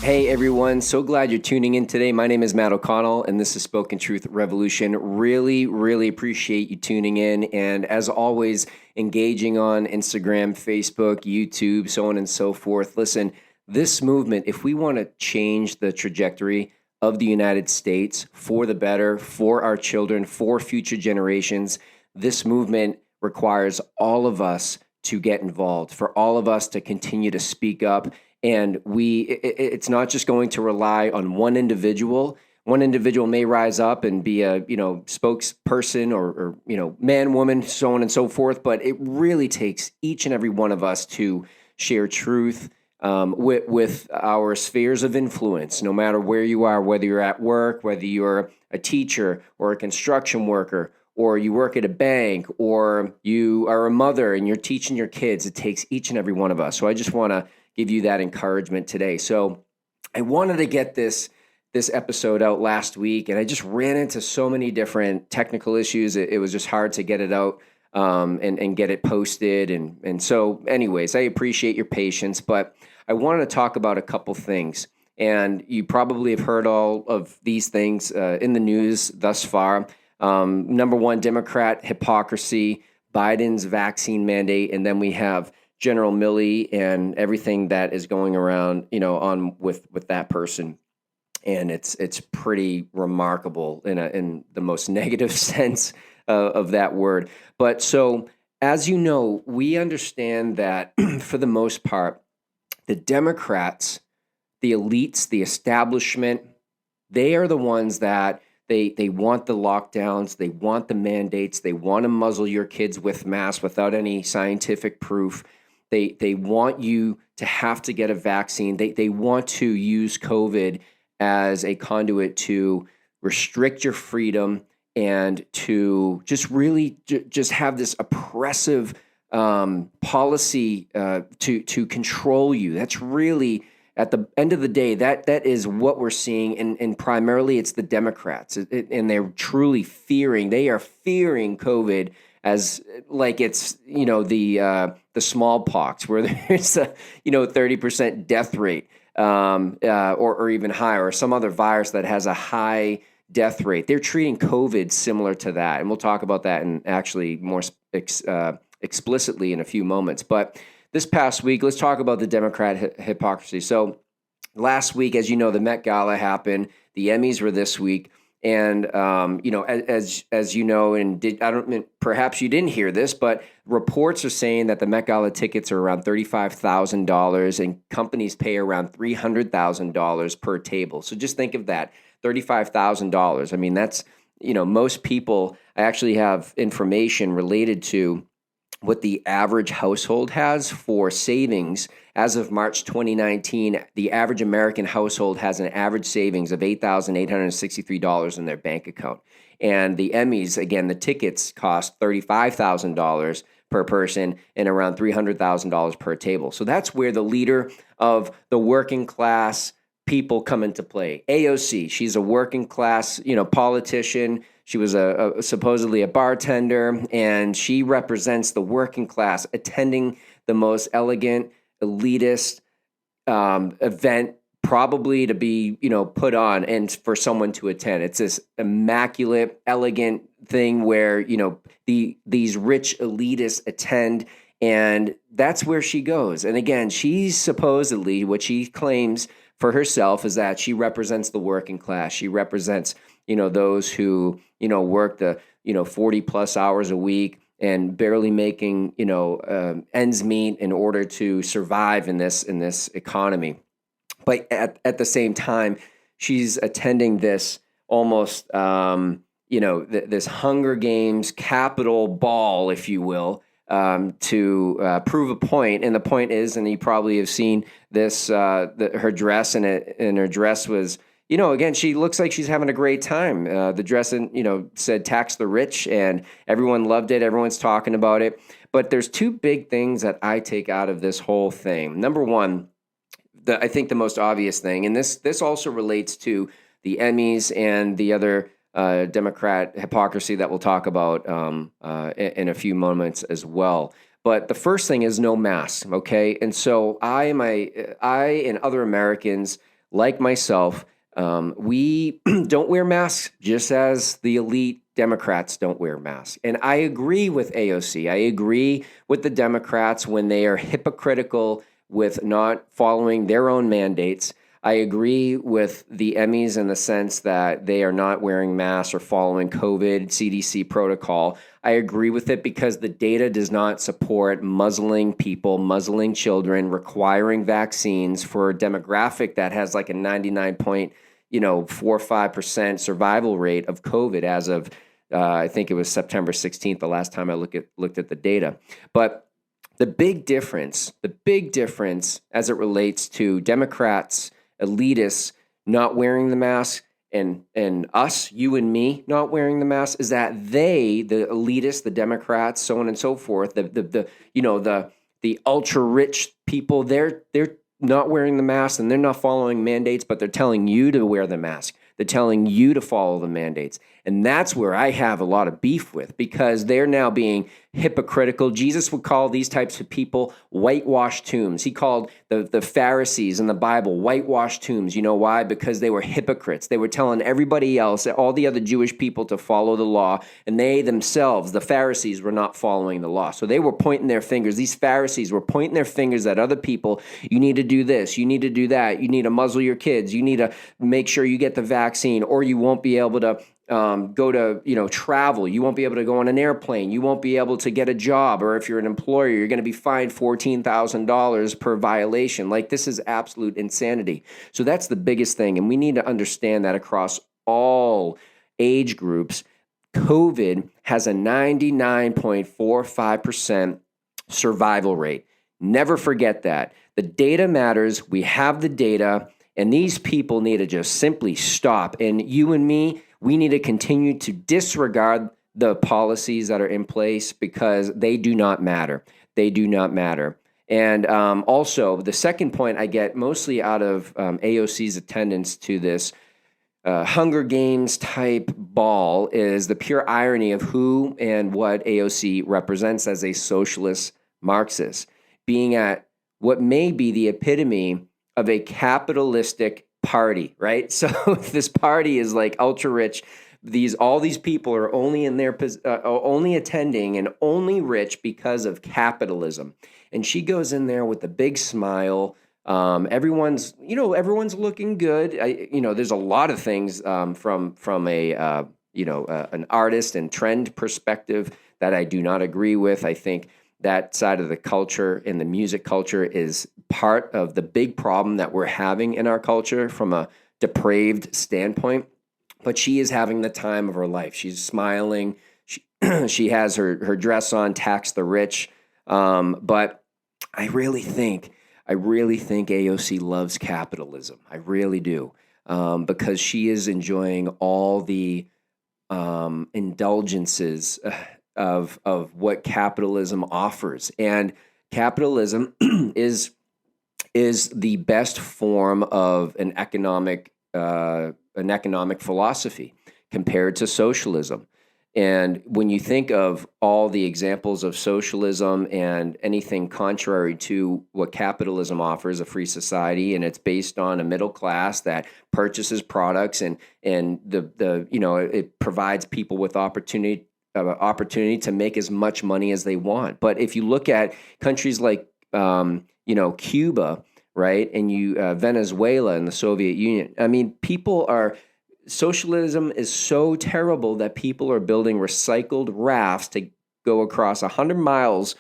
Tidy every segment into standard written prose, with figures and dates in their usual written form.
Hey everyone, so glad you're tuning in today. My name is Matt O'Connell and this is Spoken Truth Revolution. Really appreciate you tuning in, and as always, engaging on Instagram, Facebook, YouTube, so on and so forth. Listen, this movement, if we want to change the trajectory of the United States for the better, for our children, for future generations, this movement requires all of us to get involved, for all of us to continue to speak up. And it's not just going to rely on one individual. One individual may rise up and be a, spokesperson or man, woman, so on and so forth. But it really takes each and every one of us to share truth with our spheres of influence, no matter where you are, whether you're at work, whether you're a teacher or a construction worker, or you work at a bank, or you are a mother and you're teaching your kids. It takes each and every one of us. So I just want to give you that encouragement today. So I wanted to get this episode out last week, and I just ran into so many different technical issues. It was just hard to get it out and get it posted. And so anyways, I appreciate your patience, but I wanted to talk about a couple things. And you probably have heard all of these things in the news thus far. Number one, Democrat hypocrisy, Biden's vaccine mandate, and then we have General Milley and everything that is going around, on with that person. And it's pretty remarkable in the most negative sense of that word. But so, as you know, we understand that for the most part, the Democrats, the elites, the establishment, they are the ones that they want the lockdowns, they want the mandates, they want to muzzle your kids with masks without any scientific proof. They want you to have to get a vaccine. They want to use COVID as a conduit to restrict your freedom and to just really just have this oppressive policy to control you. That's really, at the end of the day, that is what we're seeing, and primarily it's the Democrats, and they're truly fearing. They are fearing COVID as like it's the smallpox, where there's a 30% death rate, or even higher, or some other virus that has a high death rate. They're treating COVID similar to that, and we'll talk about that and actually more explicitly in a few moments. But this past week, let's talk about the Democrat hypocrisy. So last week, as you know, the Met Gala happened. The Emmys were this week. And, as you know, and perhaps you didn't hear this, but reports are saying that the Met Gala tickets are around $35,000 and companies pay around $300,000 per table. So just think of that, $35,000. I mean, that's, most people, I actually have information related to what the average household has for savings. As of March 2019, the average American household has an average savings of $8,863 in their bank account. And the Emmys, again, the tickets cost $35,000 per person and around $300,000 per table. So that's where the leader of the working class people come into play. AOC, she's a working class, politician. She was supposedly a bartender, and she represents the working class attending the most elegant, elitist event probably to be, put on and for someone to attend. It's this immaculate, elegant thing where, these rich elitists attend, and that's where she goes. And again, she's supposedly, what she claims for herself is that she represents the working class. She represents, those who, work the, 40 plus hours a week and barely making, ends meet in order to survive in this economy. But at the same time, she's attending this almost, this Hunger Games Capitol ball, if you will, to prove a point. And the point is, and you probably have seen this, her dress, and her dress was, again, she looks like she's having a great time. The dress, said tax the rich, and everyone loved it. Everyone's talking about it. But there's two big things that I take out of this whole thing. Number one, I think the most obvious thing, and this also relates to the Emmys and the other Democrat hypocrisy that we'll talk about in a few moments as well. But the first thing is no mask, okay? And so I and other Americans like myself, we don't wear masks just as the elite Democrats don't wear masks. And I agree with AOC. I agree with the Democrats when they are hypocritical with not following their own mandates. I agree with the Emmys in the sense that they are not wearing masks or following COVID CDC protocol. I agree with it because the data does not support muzzling people, muzzling children, requiring vaccines for a demographic that has like a 99.45% survival rate of COVID as of I think it was September 16th, the last time I looked at the data. But the big difference as it relates to Democrats, elitists not wearing the mask and us, you and me not wearing the mask is that they, the elitists, the Democrats, so on and so forth, the ultra rich people, they're not wearing the mask and they're not following mandates, but they're telling you to wear the mask. They're telling you to follow the mandates. And that's where I have a lot of beef with because they're now being hypocritical. Jesus would call these types of people whitewashed tombs. He called the Pharisees in the Bible whitewashed tombs. You know why? Because they were hypocrites. They were telling everybody else, all the other Jewish people to follow the law, and they themselves, the Pharisees, were not following the law. So they were pointing their fingers. These Pharisees were pointing their fingers at other people. You need to do this. You need to do that. You need to muzzle your kids. You need to make sure you get the vaccine or you won't be able to go to, travel. You won't be able to go on an airplane. You won't be able to get a job. Or if you're an employer, you're going to be fined $14,000 per violation. Like, this is absolute insanity. So that's the biggest thing. And we need to understand that across all age groups, COVID has a 99.45% survival rate. Never forget that. The data matters. We have the data. And these people need to just simply stop. And you and me, we need to continue to disregard the policies that are in place because they do not matter. They do not matter. And also, the second point I get mostly out of AOC's attendance to this Hunger Games type ball is the pure irony of who and what AOC represents as a socialist Marxist, being at what may be the epitome of a capitalistic party, right? So this party is like ultra rich. All these people are only only attending and only rich because of capitalism. And she goes in there with a big smile. Everyone's looking good. There's a lot of things from an artist and trend perspective that I do not agree with. I think that side of the culture and the music culture is part of the big problem that we're having in our culture from a depraved standpoint. But she is having the time of her life. She's smiling. She has her dress on, tax the rich. But I really think AOC loves capitalism. I really do. Because she is enjoying all the indulgences of what capitalism offers. And capitalism is the best form of an economic philosophy compared to socialism. And when you think of all the examples of socialism and anything contrary to what capitalism offers, a free society, and it's based on a middle class that purchases products and it provides people with opportunity to make as much money as they want. But if you look at countries like Cuba, right, and Venezuela and the Soviet Union, I mean, socialism is so terrible that people are building recycled rafts to go across 100 miles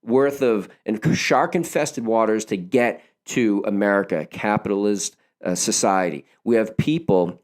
worth of shark-infested waters to get to America, capitalist society. We have people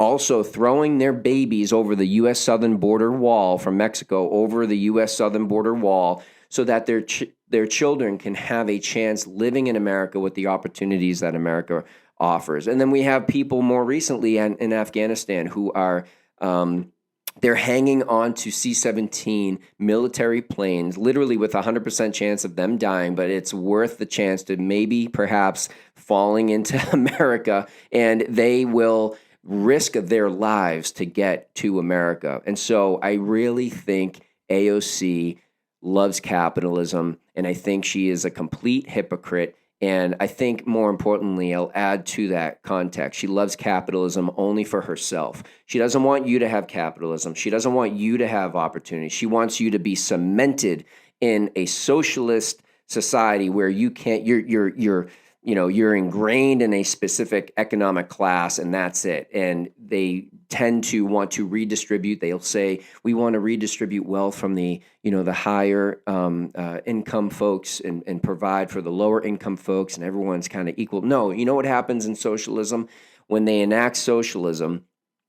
also throwing their babies over the U.S. southern border wall from Mexico over the U.S. southern border wall so that their children can have a chance living in America with the opportunities that America offers. And then we have people more recently in Afghanistan who are they're hanging on to C-17 military planes, literally with a 100% chance of them dying, but it's worth the chance to maybe perhaps falling into America, and they will risk their lives to get to America. And so I really think AOC loves capitalism, and I think she is a complete hypocrite. And I think more importantly, I'll add to that context, she loves capitalism only for herself. She doesn't want you to have capitalism. She doesn't want you to have opportunity. She wants you to be cemented in a socialist society where you can't, you're ingrained in a specific economic class, and that's it. And they tend to want to redistribute. They'll say, we want to redistribute wealth from the higher income folks and provide for the lower income folks, and everyone's kind of equal. No, you know what happens in socialism? When they enact socialism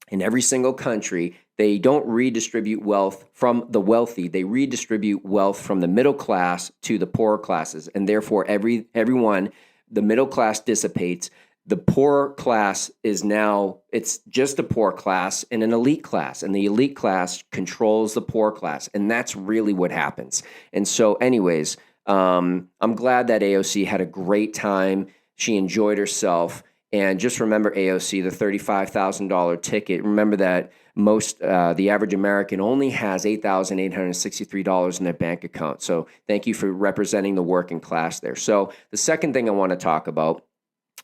in every single country, they don't redistribute wealth from the wealthy. They redistribute wealth from the middle class to the poorer classes. And therefore, everyone, the middle class dissipates. The poor class is now, it's just a poor class and an elite class. And the elite class controls the poor class. And that's really what happens. And so anyways, I'm glad that AOC had a great time. She enjoyed herself. And just remember, AOC, the $35,000 ticket. Remember that the average American only has $8,863 in their bank account. So thank you for representing the working class there. So the second thing I want to talk about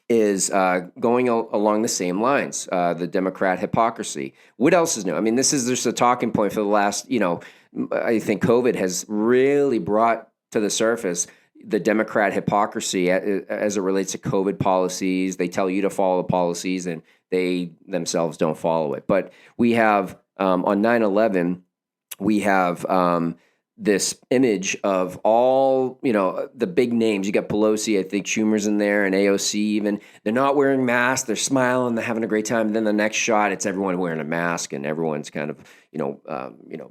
is going along the same lines, the Democrat hypocrisy. What else is new? I mean, this is just a talking point for the last, I think COVID has really brought to the surface the Democrat hypocrisy as it relates to COVID policies. They tell you to follow the policies and they themselves don't follow it. But we have, on 9/11, we have this image of all, the big names. You got Pelosi, I think Schumer's in there, and AOC even. They're not wearing masks. They're smiling. They're having a great time. And then the next shot, it's everyone wearing a mask, and everyone's kind of,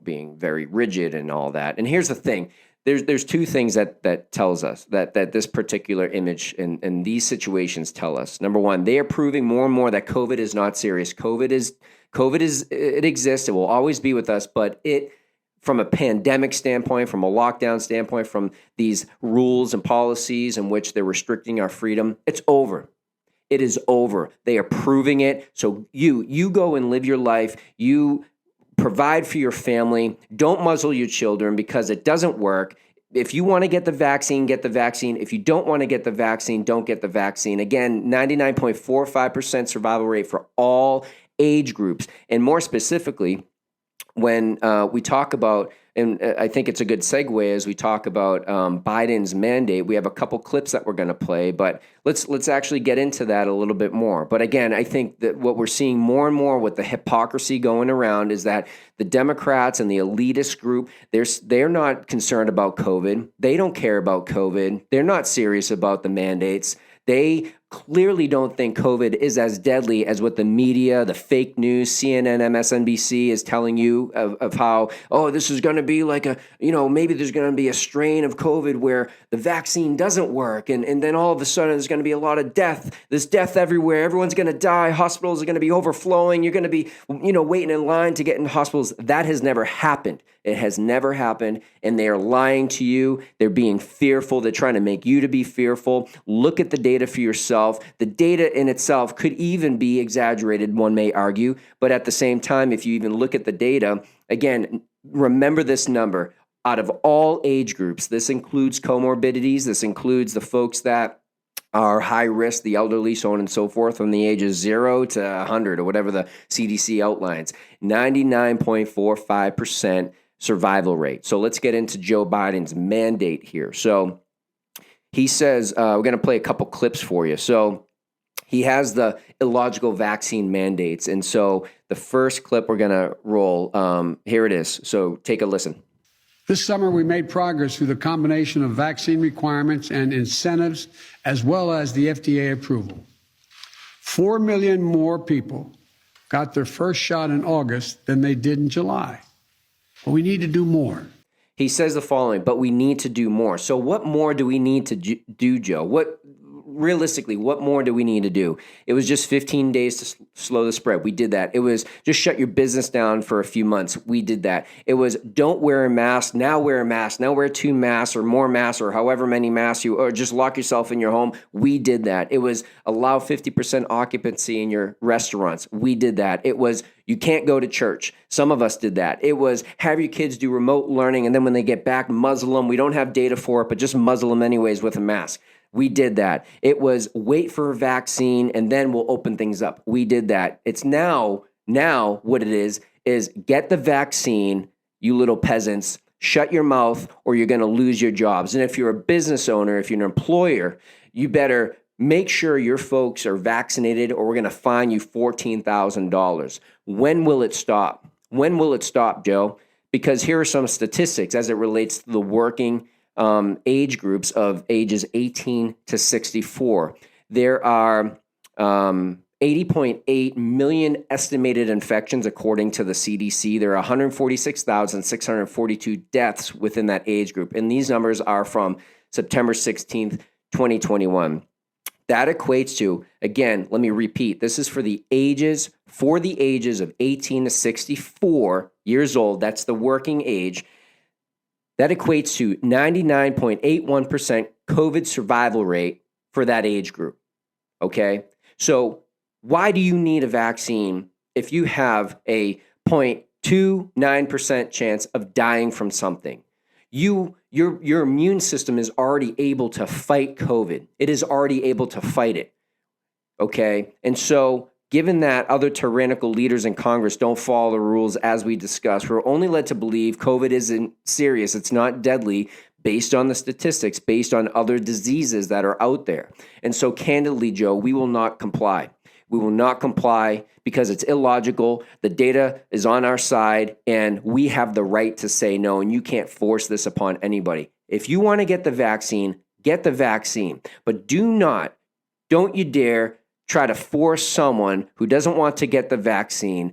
being very rigid and all that. And here's the thing. There's two things that tells us that this particular image and these situations tell us. Number one, they are proving more and more that COVID is not serious. COVID it exists. It will always be with us, but from a pandemic standpoint, from a lockdown standpoint, from these rules and policies in which they're restricting our freedom, it's over. It is over. They are proving it. So you go and live your life. You provide for your family. Don't muzzle your children because it doesn't work. If you want to get the vaccine, get the vaccine. If you don't want to get the vaccine, don't get the vaccine. Again, 99.45% survival rate for all age groups. And more specifically, when we talk about, and I think it's a good segue as we talk about Biden's mandate. We have a couple clips that we're going to play, but let's actually get into that a little bit more. But again, I think that what we're seeing more and more with the hypocrisy going around is that the Democrats and the elitist group, they're not concerned about COVID. They don't care about COVID. They're not serious about the mandates. They clearly don't think COVID is as deadly as what the media, the fake news, CNN, MSNBC is telling you of how, this is going to be like maybe there's going to be a strain of COVID where the vaccine doesn't work. And then all of a sudden there's going to be a lot of death. There's death everywhere. Everyone's going to die. Hospitals are going to be overflowing. You're going to be, waiting in line to get into hospitals. That has never happened. It has never happened, and they are lying to you. They're being fearful. They're trying to make you to be fearful. Look at the data for yourself. The data in itself could even be exaggerated, one may argue, but at the same time, if you even look at the data, again, remember this number. Out of all age groups, this includes comorbidities. This includes the folks that are high risk, the elderly, so on and so forth, from the ages 0 to 100 or whatever the CDC outlines. 99.45% survival rate. So let's get into Joe Biden's mandate here. So he says, we're going to play a couple clips for you. So he has the illogical vaccine mandates. And so the first clip we're going to roll, here it is. So take a listen. This summer, we made progress through the combination of vaccine requirements and incentives, as well as the FDA approval. 4 million more people got their first shot in August than they did in July. But we need to do more. He says the following, but we need to do more. So what more do we need to do, Joe? realistically, what more do we need to do? It was just 15 days to slow the spread. We did that. It was just shut your business down for a few months. We did that. It was don't wear a mask. Now wear a mask. Now wear 2 masks or more masks or however many masks or just lock yourself in your home. We did that. It was allow 50% occupancy in your restaurants. We did that. It was you can't go to church. Some of us did that. It was have your kids do remote learning, and then when they get back, muzzle them. We don't have data for it, but just muzzle them anyways with a mask. We did that. It was wait for a vaccine, and then we'll open things up. We did that. It's now what it is get the vaccine, you little peasants, shut your mouth, or you're going to lose your jobs. And if you're a business owner, if you're an employer, you better make sure your folks are vaccinated or we're going to fine you $14,000. When will it stop? When will it stop, Joe? Because here are some statistics as it relates to the working age groups of ages 18 to 64. There are 80.8 million estimated infections according to the CDC. There are 146,642 deaths within that age group. And these numbers are from September 16th, 2021. That equates to, again, let me repeat, this is for the ages of 18 to 64 years old. That's the working age. That equates to 99.81% COVID survival rate for that age group. Okay? So why do you need a vaccine if you have a 0.29% chance of dying from something? Your immune system is already able to fight COVID. It is already able to fight it. Okay? And so given that other tyrannical leaders in Congress don't follow the rules as we discussed, we're only led to believe COVID isn't serious. It's not deadly based on the statistics, based on other diseases that are out there. And so candidly, Joe, we will not comply. We will not comply because it's illogical. The data is on our side, and we have the right to say no, and you can't force this upon anybody. If you want to get the vaccine, but don't you dare try to force someone who doesn't want to get the vaccine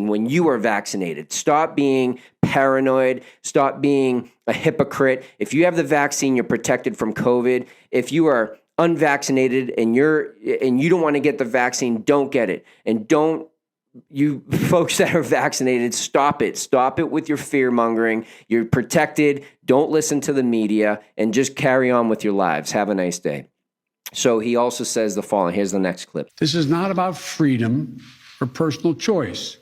when you are vaccinated. Stop being paranoid. Stop being a hypocrite. If you have the vaccine, you're protected from COVID. If you are unvaccinated and you don't want to get the vaccine, don't get it. And don't you folks that are vaccinated, stop it. Stop it with your fear mongering. You're protected. Don't listen to the media and just carry on with your lives. Have a nice day. So he also says the following. Here's the next clip. This is not about freedom or personal choice.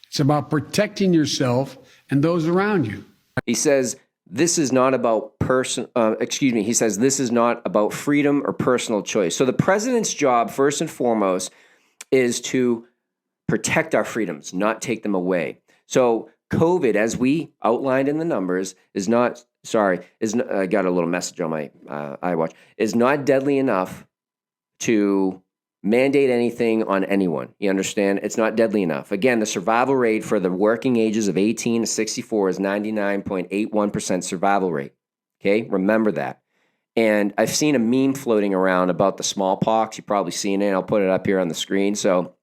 It's about protecting yourself and those around you. He says this is not about he says this is not about freedom or personal choice. So the president's job, first and foremost, is to protect our freedoms, not take them away. So COVID, as we outlined in the numbers, I got a little message on my iWatch, is not deadly enough to mandate anything on anyone. You understand? It's not deadly enough. Again, the survival rate for the working ages of 18 to 64 is 99.81% survival rate. Okay? Remember that. And I've seen a meme floating around about the smallpox. You've probably seen it. I'll put it up here on the screen. So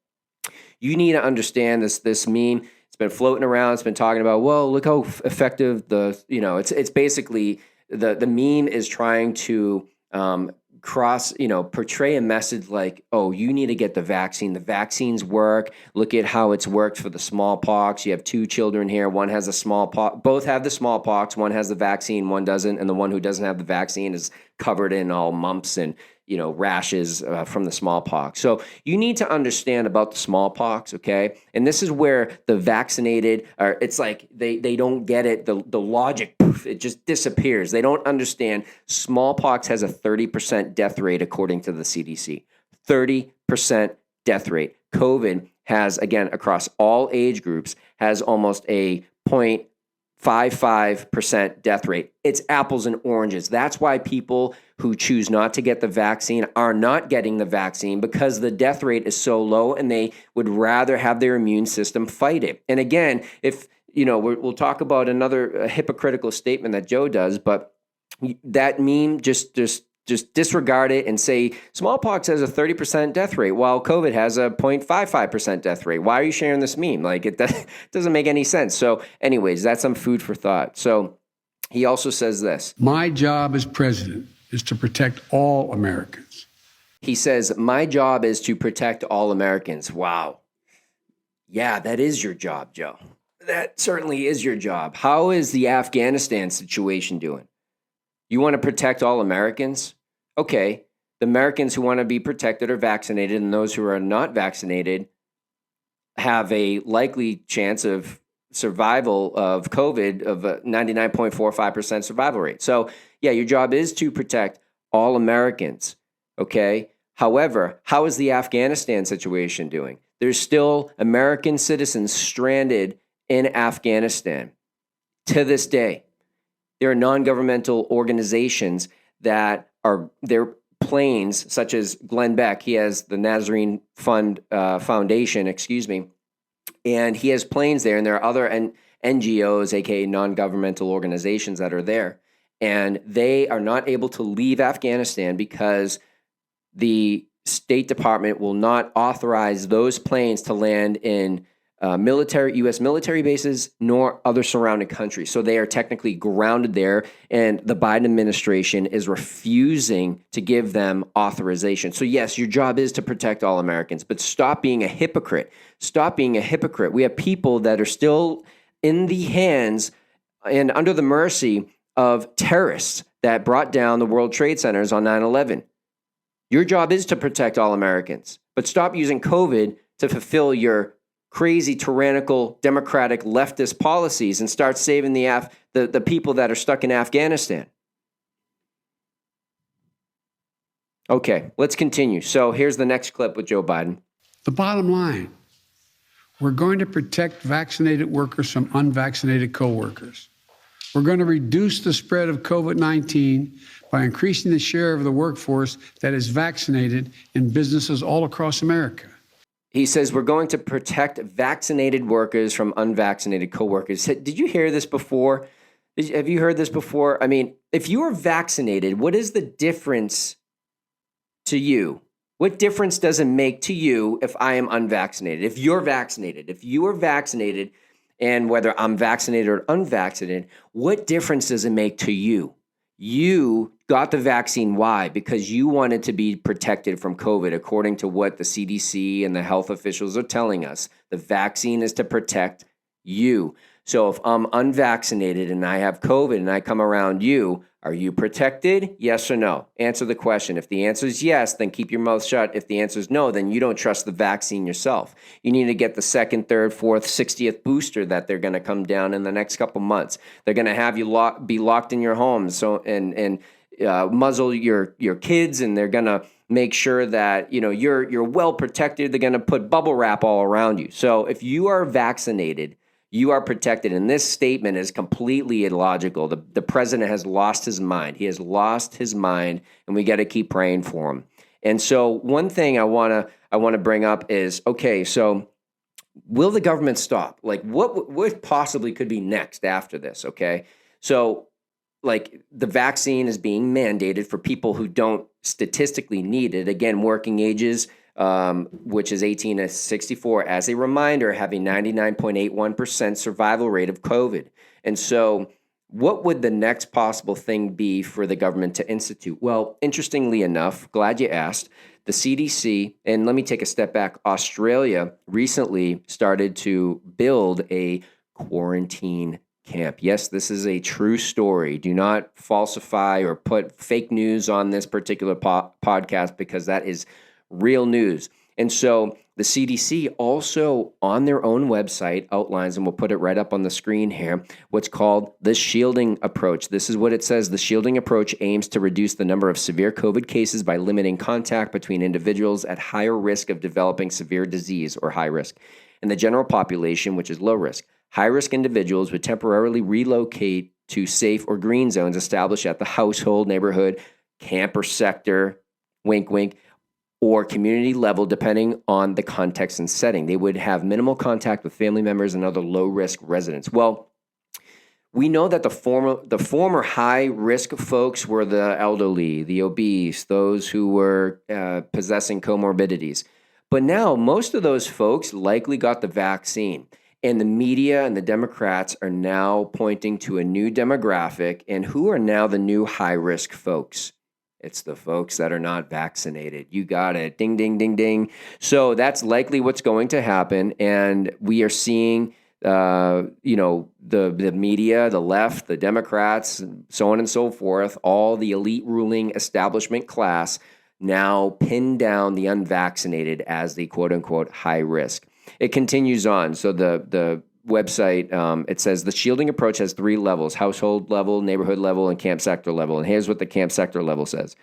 you need to understand this meme. It's been floating around. It's been talking about, well, look how effective it's basically the meme is trying to portray a message like, oh, you need to get the vaccine. The vaccines work. Look at how it's worked for the smallpox. You have 2 children here. One has the smallpox. Both have the smallpox. One has the vaccine. One doesn't. And the one who doesn't have the vaccine is covered in all mumps and rashes from the smallpox. So you need to understand about the smallpox, okay? And this is where the vaccinated are, it's like they don't get it. The logic, poof, it just disappears. They don't understand smallpox has a 30% death rate according to the CDC. 30% death rate. COVID has, again, across all age groups, has almost a 0.55% death rate. It's apples and oranges. That's why people who choose not to get the vaccine are not getting the vaccine, because the death rate is so low and they would rather have their immune system fight it. And again, if we'll talk about another hypocritical statement that Joe does, but that meme just disregard it and say smallpox has a 30% death rate while COVID has a 0.55% death rate. Why are you sharing this meme? Like, it doesn't make any sense. So anyways, that's some food for thought. So he also says this. My job as president is to protect all Americans. He says, my job is to protect all Americans. Wow. Yeah, that is your job, Joe. That certainly is your job. How is the Afghanistan situation doing? You want to protect all Americans? Okay. The Americans who want to be protected are vaccinated, and those who are not vaccinated have a likely chance of survival of COVID of a 99.45% survival rate. So, yeah, your job is to protect all Americans, okay? However, how is the Afghanistan situation doing? There's still American citizens stranded in Afghanistan to this day. There are non-governmental organizations that are their planes, such as Glenn Beck. He has the Nazarene Foundation, and he has planes there, and there are other NGOs, aka non-governmental organizations, that are there, and they are not able to leave Afghanistan because the State Department will not authorize those planes to land in U.S. military bases nor other surrounding countries. So they are technically grounded there, and the Biden administration is refusing to give them authorization. So yes, your job is to protect all Americans, but stop being a hypocrite. Stop being a hypocrite. We have people that are still in the hands and under the mercy of terrorists that brought down the World Trade Centers on 9/11. Your job is to protect all Americans, but stop using COVID to fulfill your crazy, tyrannical, democratic, leftist policies and start saving the people that are stuck in Afghanistan. Okay, let's continue. So here's the next clip with Joe Biden. The bottom line, we're going to protect vaccinated workers from unvaccinated coworkers. We're going to reduce the spread of COVID-19 by increasing the share of the workforce that is vaccinated in businesses all across America. He says we're going to protect vaccinated workers from unvaccinated coworkers. Did you hear this before? Have you heard this before? I mean, if you are vaccinated, what is the difference to you? What difference does it make to you if I am unvaccinated? If you're vaccinated, if you are vaccinated, and whether I'm vaccinated or unvaccinated, what difference does it make to you? You got the vaccine. Why? Because you wanted to be protected from COVID, according to what the CDC and the health officials are telling us. The vaccine is to protect you. So if I'm unvaccinated and I have COVID and I come around you, are you protected? Yes or no? Answer the question. If the answer is yes, then keep your mouth shut. If the answer is no, then you don't trust the vaccine yourself. You need to get the second, third, fourth, 60th booster that they're going to come down in the next couple months. They're going to have you be locked in your homes, and muzzle your kids, and they're going to make sure that you're well protected. They're going to put bubble wrap all around you. So if you are vaccinated, you are protected. And this statement is completely illogical. The president has lost his mind. He has lost his mind, and we got to keep praying for him. And so one thing I want to bring up is, okay, so will the government stop? Like what possibly could be next after this, okay? So like the vaccine is being mandated for people who don't statistically need it. Again, working ages, which is 18 to 64, as a reminder, have a 99.81% survival rate of COVID. And so what would the next possible thing be for the government to institute? Well, interestingly enough, glad you asked, the CDC, and let me take a step back, Australia recently started to build a quarantine camp. Yes, this is a true story. Do not falsify or put fake news on this particular podcast, because that is real news. And so the CDC also on their own website outlines, and we'll put it right up on the screen here, what's called the shielding approach. This is what it says. The shielding approach aims to reduce the number of severe COVID cases by limiting contact between individuals at higher risk of developing severe disease, or high risk, and the general population, which is low risk. High-risk individuals would temporarily relocate to safe or green zones established at the household, neighborhood, camp, or sector, wink, wink, or community level, depending on the context and setting. They would have minimal contact with family members and other low-risk residents. Well, we know that the former high-risk folks were the elderly, the obese, those who were possessing comorbidities. But now most of those folks likely got the vaccine. And the media and the Democrats are now pointing to a new demographic, and who are now the new high-risk folks. It's the folks that are not vaccinated. You got it. Ding, ding, ding, ding. So that's likely what's going to happen. And we are seeing, the media, the left, the Democrats, so on and so forth, all the elite ruling establishment class now pin down the unvaccinated as the quote unquote high risk. It continues on. So the website, it says the shielding approach has 3 levels: household level, neighborhood level, and camp sector level. And here's what the camp sector level says.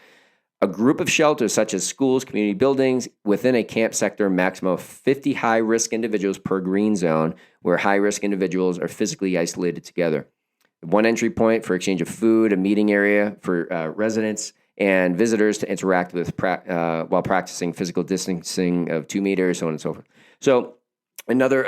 A group of shelters such as schools, community buildings, within a camp sector, maximum of 50 high-risk individuals per green zone, where high-risk individuals are physically isolated together. 1 entry point for exchange of food, a meeting area for residents and visitors to interact with while practicing physical distancing of 2 meters, so on and so forth. So another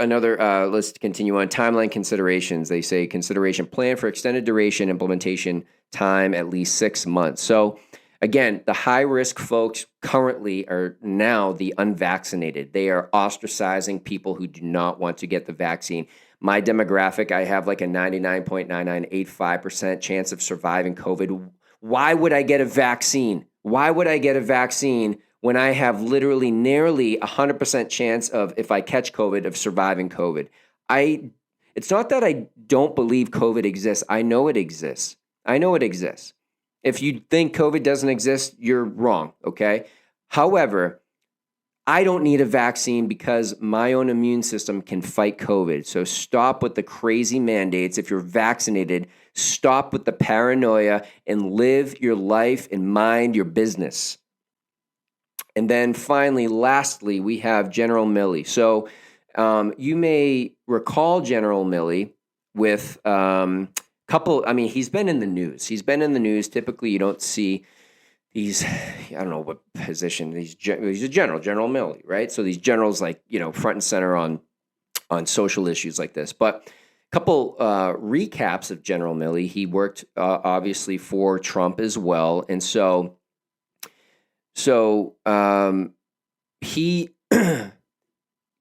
let's continue on. Timeline considerations. They say consideration plan for extended duration, implementation time at least 6 months. So again, the high-risk folks currently are now the unvaccinated. They are ostracizing people who do not want to get the vaccine. My demographic, I have like a 99.9985% chance of surviving COVID. Why would I get a vaccine? Why would I get a vaccine when I have literally nearly 100% chance of, if I catch COVID, of surviving COVID? It's not that I don't believe COVID exists. I know it exists. If you think COVID doesn't exist, you're wrong, okay? However, I don't need a vaccine because my own immune system can fight COVID. So stop with the crazy mandates. If you're vaccinated, stop with the paranoia and live your life and mind your business. And then finally, lastly, we have General Milley. So you may recall General Milley with he's been in the news. Typically, you don't see these, I don't know what position, he's a General Milley, right? So these generals front and center on social issues like this. But a couple recaps of General Milley. He worked obviously for Trump as well. And so he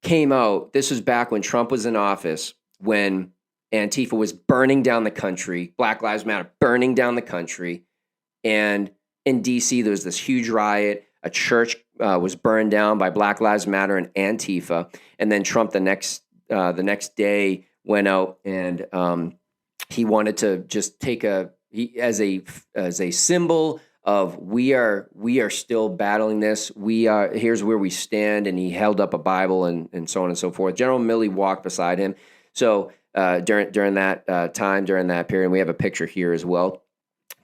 came out, this was back when Trump was in office, when Antifa was burning down the country, Black Lives Matter burning down the country. And in D.C., there was this huge riot. A church was burned down by Black Lives Matter and Antifa. And then Trump the next day went out and he wanted to just take as a symbol of we are still battling this. Here's where we stand. And he held up a Bible and so on and so forth. General Milley walked beside him. So during that time, during that period, and we have a picture here as well.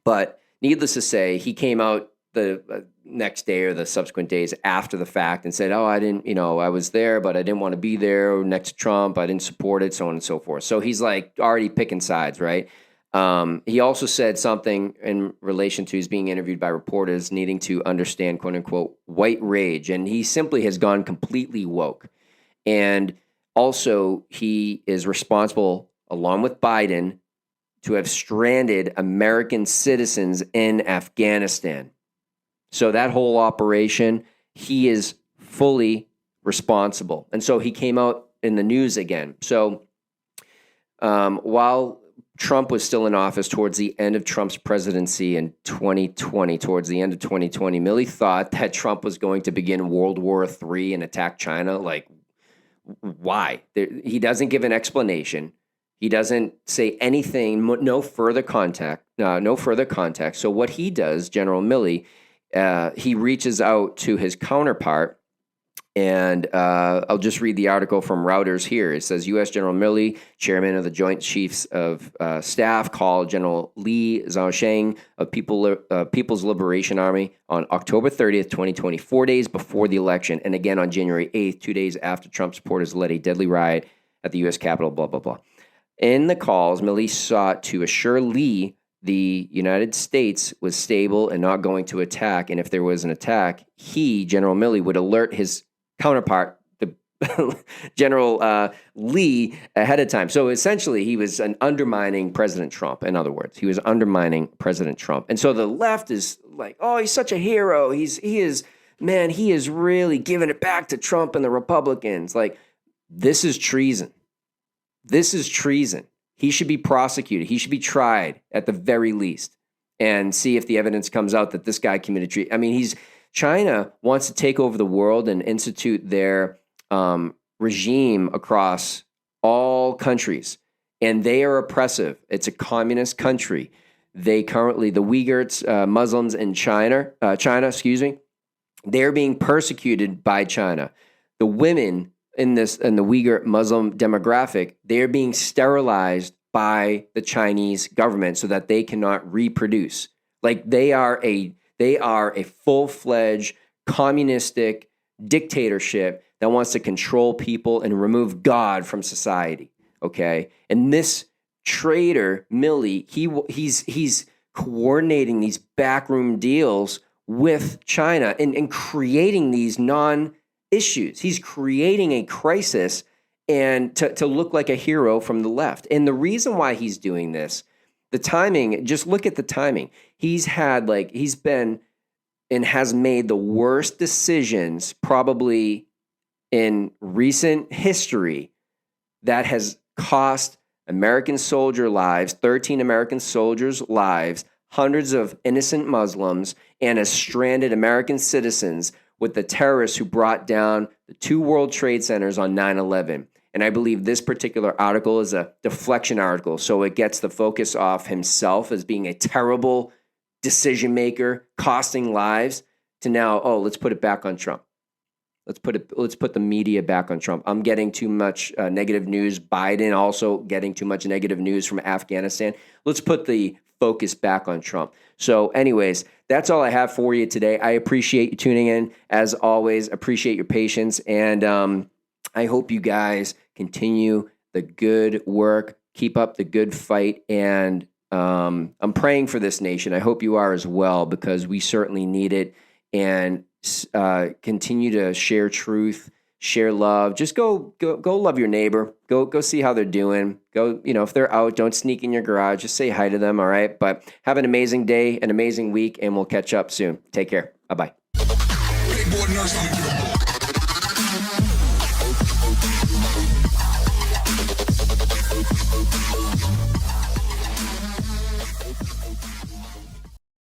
But needless to say, he came out the next day or the subsequent days after the fact and said, I was there, but I didn't want to be there next to Trump. I didn't support it, so on and so forth. So he's like already picking sides, right? He also said something in relation to his being interviewed by reporters needing to understand, quote unquote, white rage. And he simply has gone completely woke. And also, he is responsible, along with Biden, to have stranded American citizens in Afghanistan. So that whole operation, he is fully responsible. And so he came out in the news again. So while Trump was still in office towards the end of Trump's presidency in 2020, Milley thought that Trump was going to begin World War III and attack China. Like, why? He doesn't give an explanation. He doesn't say anything, no further context. So what he does, General Milley, he reaches out to his counterpart, and I'll just read the article from Reuters here. It says, U.S. General Milley, chairman of the Joint Chiefs of Staff, called General Li Zhaosheng of People's Liberation Army on October 30th, 2020, 4 days before the election, and again on January 8th, 2 days after Trump supporters led a deadly riot at the U.S. Capitol, blah, blah, blah. In the calls, Milley sought to assure Li the United States was stable and not going to attack, and if there was an attack, he, General Milley, would alert his counterpart, the General Lee, ahead of time. So essentially, he was undermining President Trump. In other words, he was undermining President Trump. And so the left is like, oh, he's such a hero. He is really giving it back to Trump and the Republicans. Like, this is treason. This is treason. He should be prosecuted. He should be tried at the very least. and see if the evidence comes out that this guy committed treason. I mean, China wants to take over the world and institute their regime across all countries, and they are oppressive. It's a communist country. They currently, the Uyghurs, Muslims in China, they're being persecuted by China. The women in the Uyghur Muslim demographic, they're being sterilized by the Chinese government so that they cannot reproduce. Like they are a full-fledged communistic dictatorship that wants to control people and remove God from society. Okay, and this traitor Milley, he's coordinating these backroom deals with China and creating these non-issues. He's creating a crisis and to look like a hero from the left. And the reason why he's doing this, the timing, just look at the timing. He's been and has made the worst decisions probably in recent history that has cost American soldier lives, 13 American soldiers' lives, hundreds of innocent Muslims, and has stranded American citizens with the terrorists who brought down the 2 World Trade Centers on 9/11. And I believe this particular article is a deflection article, so it gets the focus off himself as being a terrible decision maker, costing lives, to now, let's put it back on Trump. Let's put the media back on Trump. I'm getting too much negative news. Biden also getting too much negative news from Afghanistan. Let's put the focus back on Trump. So anyways, that's all I have for you today. I appreciate you tuning in. As always, appreciate your patience. And I hope you guys continue the good work. Keep up the good fight. And I'm praying for this nation. I hope you are as well, because we certainly need it. And continue to share truth, share love. Just go love your neighbor. Go see how they're doing. Go, if they're out, don't sneak in your garage. Just say hi to them, all right? But have an amazing day, an amazing week, and we'll catch up soon. Take care. Bye-bye.